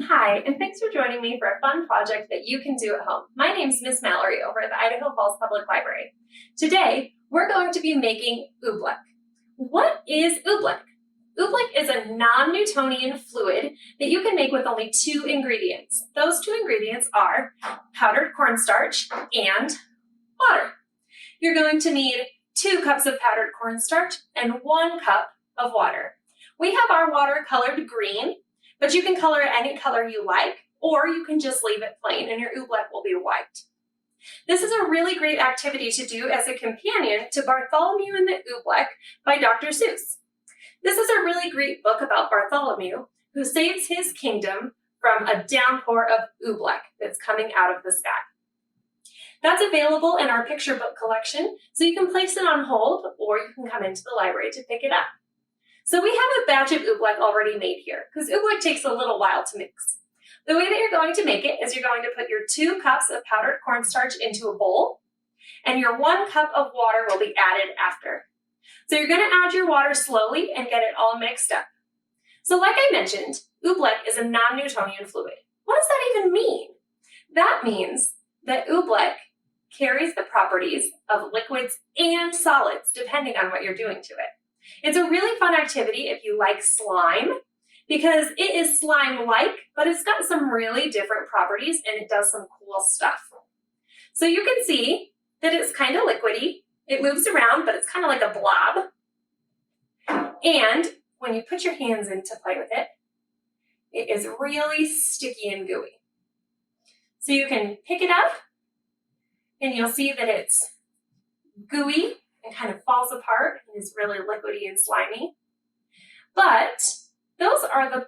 Hi, and thanks for joining me for a fun project that you can do at home. My name's Miss Mallory over at the Idaho Falls Public Library. Today, we're going to be making Oobleck. What is Oobleck? Oobleck is a non-Newtonian fluid that you can make with only two ingredients. Those two ingredients are powdered cornstarch and water. You're going to need 2 cups of powdered cornstarch and 1 cup of water. We have our water colored green, but you can color it any color you like, or you can just leave it plain and your Oobleck will be white. This is a really great activity to do as a companion to Bartholomew and the Oobleck by Dr. Seuss. This is a really great book about Bartholomew, who saves his kingdom from a downpour of Oobleck that's coming out of the sky. That's available in our picture book collection, so you can place it on hold or you can come into the library to pick it up. So we have a batch of Oobleck already made here, because Oobleck takes a little while to mix. The way that you're going to make it is you're going to put your 2 cups of powdered cornstarch into a bowl, and your 1 cup of water will be added after. So you're going to add your water slowly and get it all mixed up. So like I mentioned, Oobleck is a non-Newtonian fluid. What does that even mean? That means that Oobleck carries the properties of liquids and solids, depending on what you're doing to it. It's a really fun activity if you like slime, because it is slime-like, but it's got some really different properties and it does some cool stuff. So you can see that it's kind of liquidy. It moves around, but it's kind of like a blob. And when you put your hands in to play with it, it is really sticky and gooey. So you can pick it up and you'll see that it's gooey and kind of falls apart and is really liquidy and slimy. But those are the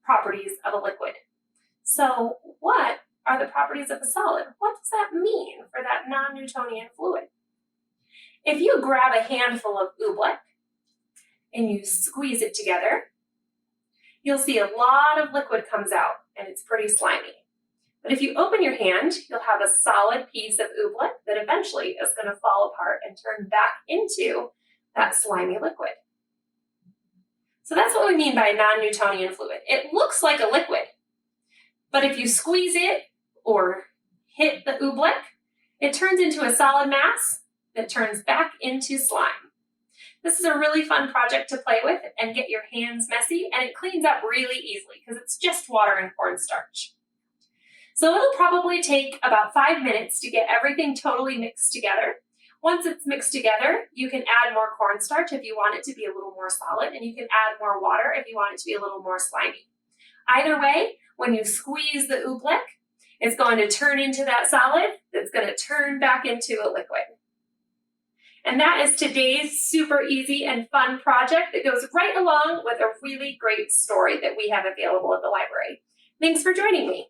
properties of a liquid. So what are the properties of a solid? What does that mean for that non-Newtonian fluid? If you grab a handful of Oobleck and you squeeze it together, you'll see a lot of liquid comes out and it's pretty slimy. But if you open your hand, you'll have a solid piece of Oobleck that eventually is going to fall apart and turn back into that slimy liquid. So that's what we mean by a non-Newtonian fluid. It looks like a liquid, but if you squeeze it or hit the Oobleck, it turns into a solid mass that turns back into slime. This is a really fun project to play with and get your hands messy, and it cleans up really easily because it's just water and cornstarch. So it'll probably take about 5 minutes to get everything totally mixed together. Once it's mixed together, you can add more cornstarch if you want it to be a little more solid, and you can add more water if you want it to be a little more slimy. Either way, when you squeeze the Oobleck, it's going to turn into that solid that's going to turn back into a liquid. And that is today's super easy and fun project that goes right along with a really great story that we have available at the library. Thanks for joining me.